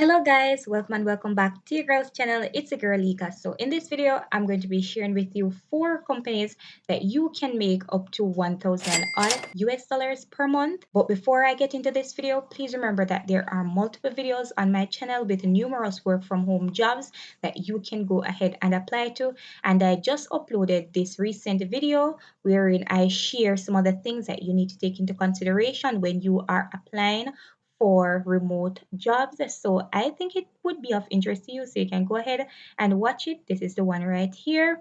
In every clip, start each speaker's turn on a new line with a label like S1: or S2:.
S1: Hello guys, welcome and welcome back to your girl's channel. It's a girl Lika. So in this video, I'm going to be sharing with you 4 companies that you can make up to 1,000 odd US dollars per month. But before I get into this video, please remember that there are multiple videos on my channel with numerous work from home jobs that you can go ahead and apply to. And I just uploaded this recent video wherein I share some of the things that you need to take into consideration when you are applying for remote jobs. So I think it would be of interest to you. So you can go ahead and watch it. This is the one right here.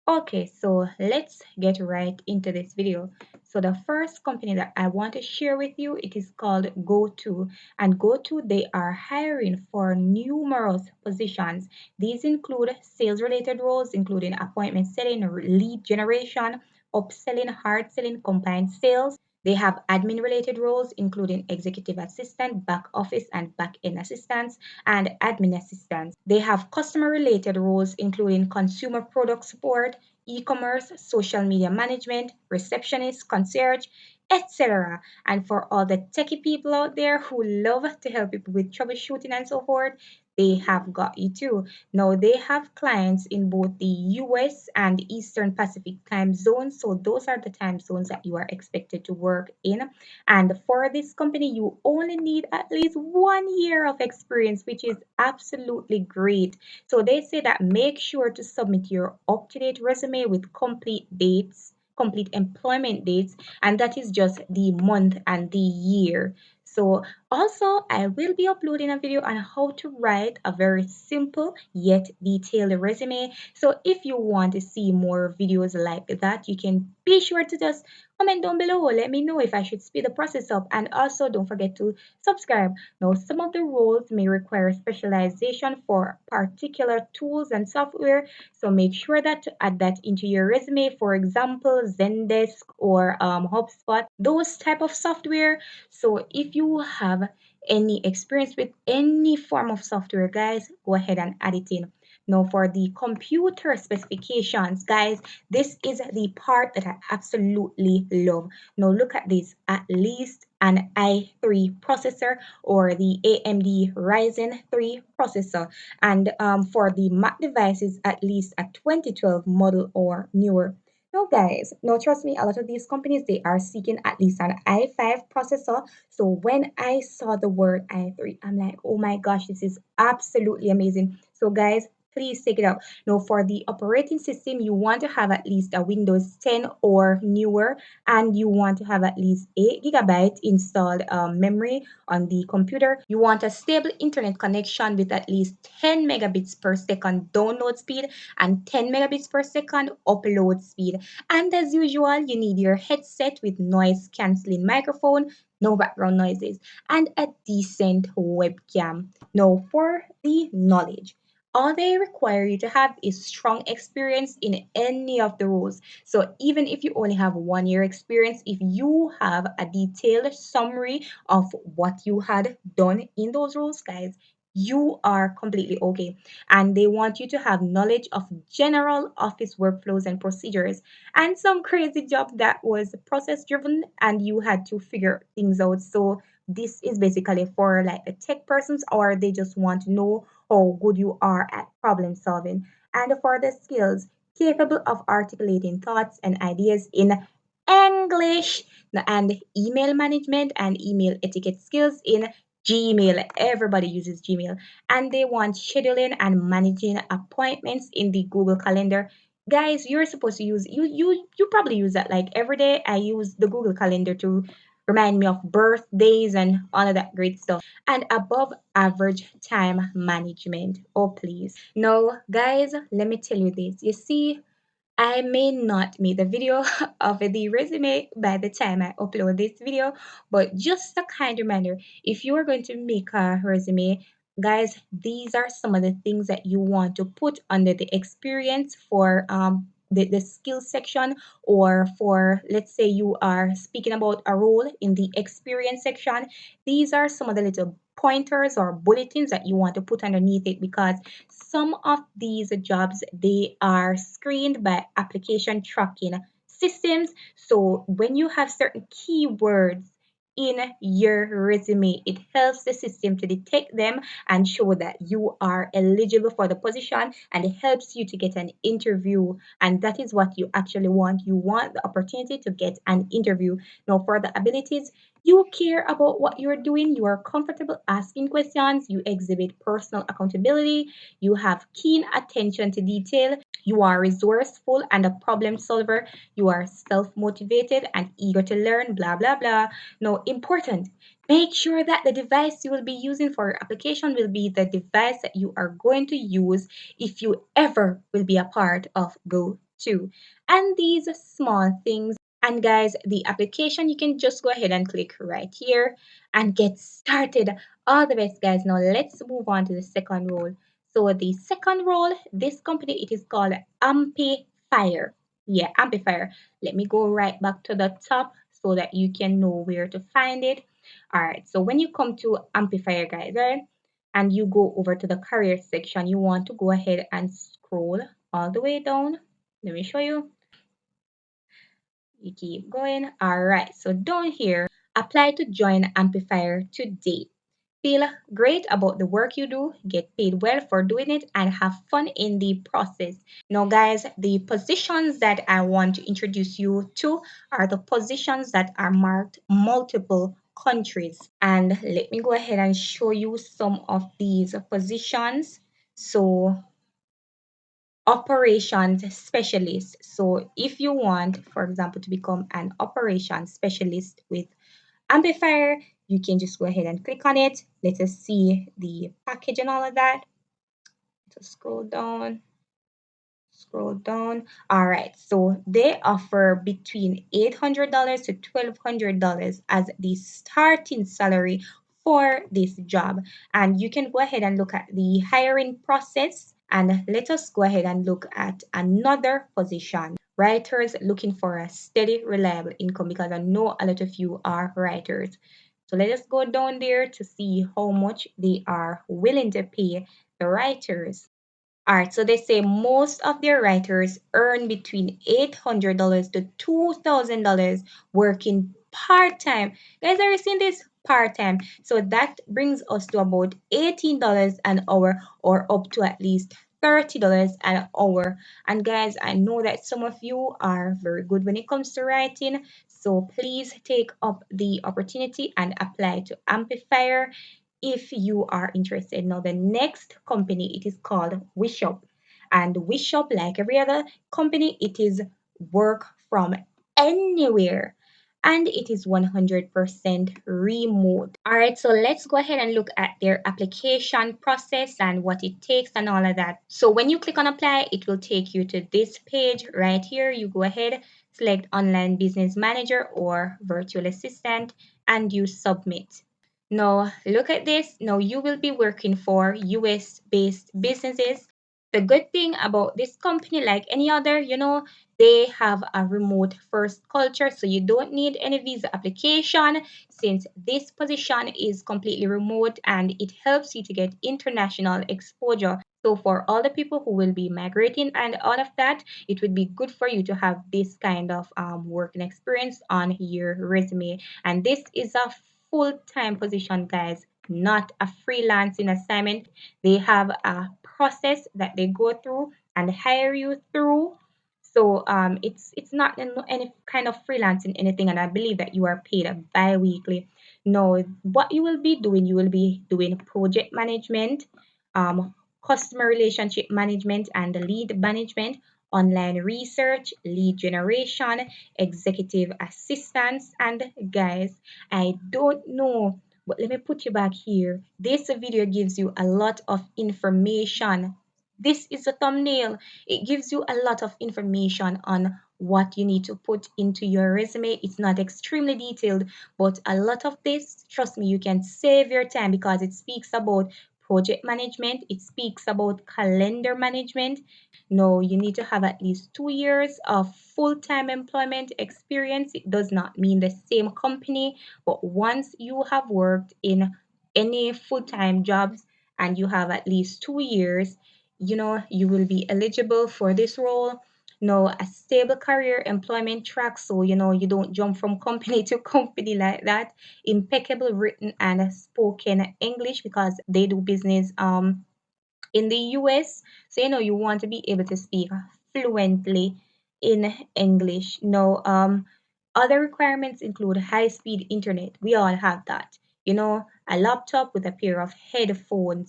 S1: Okay, so let's get right into this video. So the first company that I want to share with you, it is called Goto. And Goto, they are hiring for numerous positions. These include sales related roles, including appointment setting, lead generation, upselling, hard selling, combined sales. They have admin related roles, including executive assistant, back office and back end assistants, and admin assistants. They have customer related roles, including consumer product support, e-commerce, social media management, receptionist, concierge, etc. And for all the techie people out there who love to help people with troubleshooting and so forth, they have got you too. Now they have clients in both the US and Eastern Pacific time zones. So those are the time zones that you are expected to work in. And for this company, you only need at least 1 year of experience, which is absolutely great. So they say that make sure to submit your up-to-date resume with complete dates, complete employment dates, and that is just the month and the year. So also, I will be uploading a video on how to write a very simple yet detailed resume. So if you want to see more videos like that, you can be sure to just comment down below. Let me know if I should speed the process up. And also, don't forget to subscribe. Now, some of the roles may require specialization for particular tools and software, so make sure that to add that into your resume. For example, Zendesk or HubSpot, those type of software. So if you have any experience with any form of software, guys, go ahead and add it in. Now, for the computer specifications, guys, this is the part that I absolutely love. Now, look at this. At least an i3 processor or the AMD Ryzen 3 processor. And for the Mac devices, at least a 2012 model or newer. No, guys, no, trust me, a lot of these companies, they are seeking at least an i5 processor. So when I saw the word i3, I'm like, oh my gosh, this is absolutely amazing. So, guys, please take it out. Now, for the operating system, you want to have at least a Windows 10 or newer, and you want to have at least 8 GB installed memory on the computer. You want a stable internet connection with at least 10 megabits per second download speed and 10 megabits per second upload speed. And as usual, you need your headset with noise cancelling microphone, no background noises, and a decent webcam. Now, for the knowledge, all they require you to have is strong experience in any of the roles. So even if you only have 1 year experience, if you have a detailed summary of what you had done in those roles, guys, you are completely okay. And they want you to have knowledge of general office workflows and procedures, and some crazy job that was process driven and you had to figure things out. So this is basically for like the tech persons, or they just want to know how good you are at problem solving. And for the skills, capable of articulating thoughts and ideas in English, and email management and email etiquette skills in Gmail. Everybody uses Gmail. And they want scheduling and managing appointments in the Google Calendar. Guys, you're supposed to use you probably use that like every day. I use the Google Calendar to remind me of birthdays and all of that great stuff. And above average time management. Oh, please. No, guys, let me tell you this. You see, I may not make the video of the resume by the time I upload this video, but just a kind reminder, if you are going to make a resume, guys, these are some of the things that you want to put under the experience for the skills section, or for, let's say, you are speaking about a role in the experience section. These are some of the little pointers or bulletins that you want to put underneath it, because some of these jobs, they are screened by application tracking systems. So when you have certain keywords in your resume. It helps the system to detect them and show that you are eligible for the position, and it helps you to get an interview. And that is what you actually want. You want the opportunity to get an interview. Now, for the abilities, you care about what you're doing, you are comfortable asking questions, you exhibit personal accountability, you have keen attention to detail, you are resourceful and a problem solver, you are self motivated and eager to learn, blah, blah, blah. Now, important, make sure that the device you will be using for your application will be the device that you are going to use if you ever will be a part of Goto. And these small things, and guys, the application, you can just go ahead and click right here and get started. All the best, guys. Now let's move on to the second role. So the second role, this company, it is called Amplifier. Yeah, Amplifier. Let me go right back to the top so that you can know where to find it. All right. So when you come to Amplifier, guys, right, and you go over to the career section, you want to go ahead and scroll all the way down. Let me show you. You keep going. All right. So down here, apply to join Amplifier today. Feel great about the work you do, get paid well for doing it, and have fun in the process. Now, guys, the positions that I want to introduce you to are the positions that are marked multiple countries. And let me go ahead and show you some of these positions. So, operations specialist. So if you want, for example, to become an operations specialist with Amplifier, you can just go ahead and click on it. Let us see the package and all of that. So scroll down. Scroll down. All right. So they offer between $800 to $1,200 as the starting salary for this job. And you can go ahead and look at the hiring process. And let us go ahead and look at another position. Writers looking for a steady, reliable income, because I know a lot of you are writers. So let us go down there to see how much they are willing to pay the writers. All right, so they say most of their writers earn between $800 to $2,000 working part time. Guys, are you seeing this? Part time. So that brings us to about $18 an hour, or up to at least $30 an hour. And guys, I know that some of you are very good when it comes to writing. So please take up the opportunity and apply to Amplifier if you are interested. Now, the next company, it is called Wishup. And Wishup, like every other company, it is work from anywhere. And it is 100% remote. All right, so let's go ahead and look at their application process and what it takes and all of that. So when you click on apply, it will take you to this page right here. You go ahead, select online business manager or virtual assistant, and you submit. Now, look at this. Now, you will be working for US based businesses. The good thing about this company, like any other, they have a remote first culture. So you don't need any visa application, since this position is completely remote, and it helps you to get international exposure. So for all the people who will be migrating and all of that, it would be good for you to have this kind of working experience on your resume. And this is a full-time position, guys, not a freelancing assignment. They have a process that they go through and hire you through. So it's not any kind of freelancing anything, and I believe that you are paid bi-weekly. No, what you will be doing, you will be doing project management, customer relationship management and lead management, online research, lead generation, executive assistance. And guys, I don't know, but let me put you back here. This video gives you a lot of information. This is a thumbnail. It gives you a lot of information on what you need to put into your resume. It's not extremely detailed, but a lot of this, trust me, you can save your time, because it speaks about project management, it speaks about calendar management. No, you need to have at least 2 years of full-time employment experience. It does not mean the same company, but once you have worked in any full-time jobs and you have at least 2 years, you will be eligible for this role. No, a stable career employment track, so you don't jump from company to company like that. Impeccable written and spoken English because they do business in the US. So you want to be able to speak fluently in English. No, other requirements include high-speed internet. We all have that. A laptop with a pair of headphones,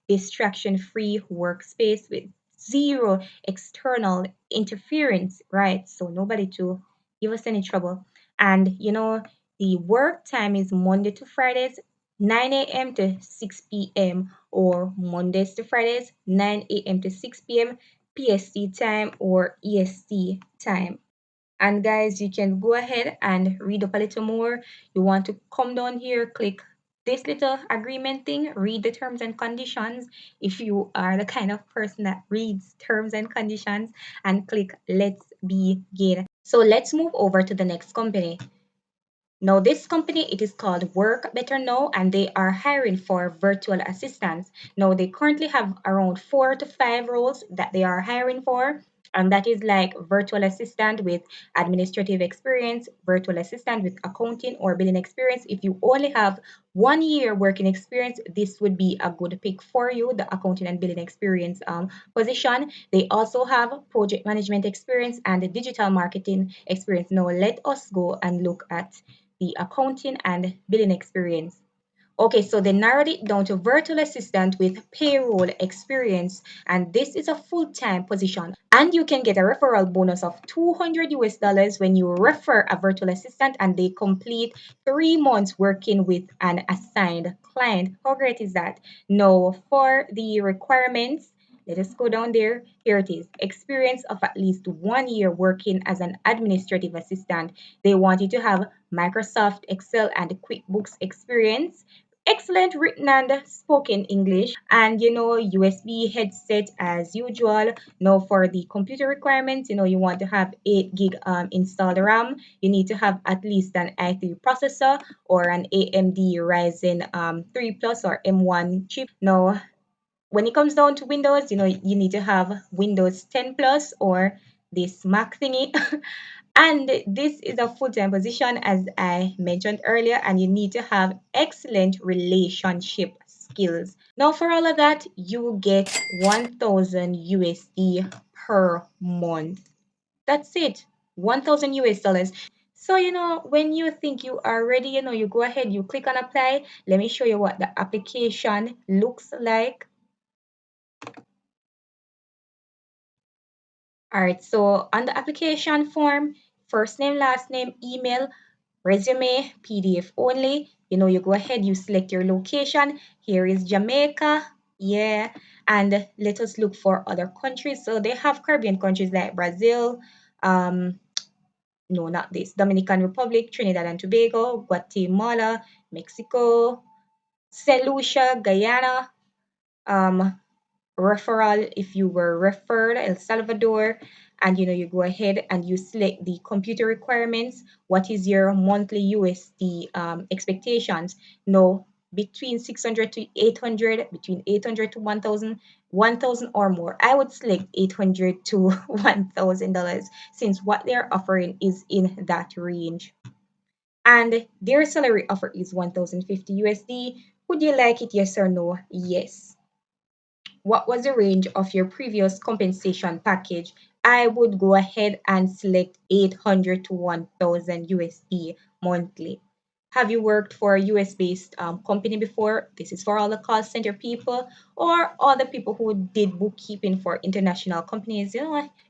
S1: distraction-free workspace with zero external interference, right? So nobody to give us any trouble. And the work time is Monday to Fridays, 9 a.m. to 6 p.m., or Mondays to Fridays, 9 a.m. to 6 p.m. PST time or EST time. And guys, you can go ahead and read up a little more. You want to come down here, click this little agreement thing, read the terms and conditions if you are the kind of person that reads terms and conditions, and click let's begin. So let's move over to the next company. Now, this company, it is called Work Better Now, and they are hiring for virtual assistants. Now, they currently have around 4 to 5 roles that they are hiring for, and that is like virtual assistant with administrative experience, virtual assistant with accounting or billing experience. If you only have 1 year working experience, this would be a good pick for you, the accounting and billing experience position. They also have project management experience and the digital marketing experience. Now, let us go and look at the accounting and billing experience. Okay, so they narrowed it down to virtual assistant with payroll experience, and this is a full-time position. And you can get a referral bonus of $200 when you refer a virtual assistant and they complete 3 months working with an assigned client. How great is that? Now, for the requirements, let us go down there. Here it is. Experience of at least 1 year working as an administrative assistant. They want you to have Microsoft Excel and QuickBooks experience, excellent written and spoken English, and USB headset as usual. Now, for the computer requirements, you want to have 8 gig installed RAM. You need to have at least an i3 processor or an AMD Ryzen 3 Plus or M1 chip. Now, when it comes down to Windows, you need to have Windows 10 Plus or this Mac thingy. And this is a full-time position, as I mentioned earlier, and you need to have excellent relationship skills. Now, for all of that, you get 1,000 USD per month. That's it, 1,000 US dollars. So, when you think you are ready, you go ahead, you click on apply. Let me show you what the application looks like. All right, so on the application form, first name, last name, email, resume, PDF only. You go ahead, you select your location. Here is Jamaica. Yeah. And let us look for other countries. So they have Caribbean countries like Brazil, no, not this, Dominican Republic, Trinidad and Tobago, Guatemala, Mexico, St. Lucia, Guyana, um, referral if you were referred, El Salvador, and you go ahead and you select the computer requirements. What is your monthly USD expectations? No, between 600 to 800, between 800 to 1000, 1000 or more. I would select 800 to $1,000 since what they're offering is in that range. And their salary offer is 1050 USD. Would you like it? Yes or no? Yes. What was the range of your previous compensation package? I would go ahead and select 800 to 1000 USD monthly. Have you worked for a US based company before? This is for all the call center people or all the people who did bookkeeping for international companies.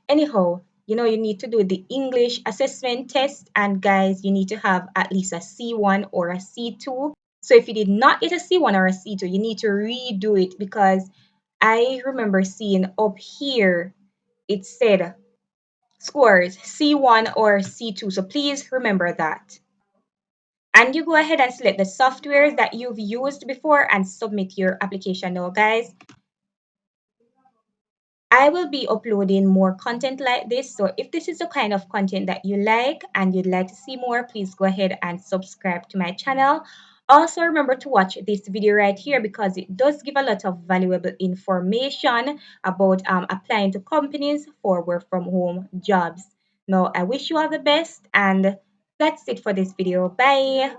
S1: Anyhow, you need to do the English assessment test, and guys, you need to have at least a C1 or a C2. So if you did not get a C1 or a C2, you need to redo it because I remember seeing up here it said scores C1 or C2. So please remember that. And you go ahead and select the softwares that you've used before and submit your application now, guys. I will be uploading more content like this. So if this is the kind of content that you like and you'd like to see more, please go ahead and subscribe to my channel. Also, remember to watch this video right here because it does give a lot of valuable information about applying to companies for work from home jobs. Now, I wish you all the best, and that's it for this video. Bye.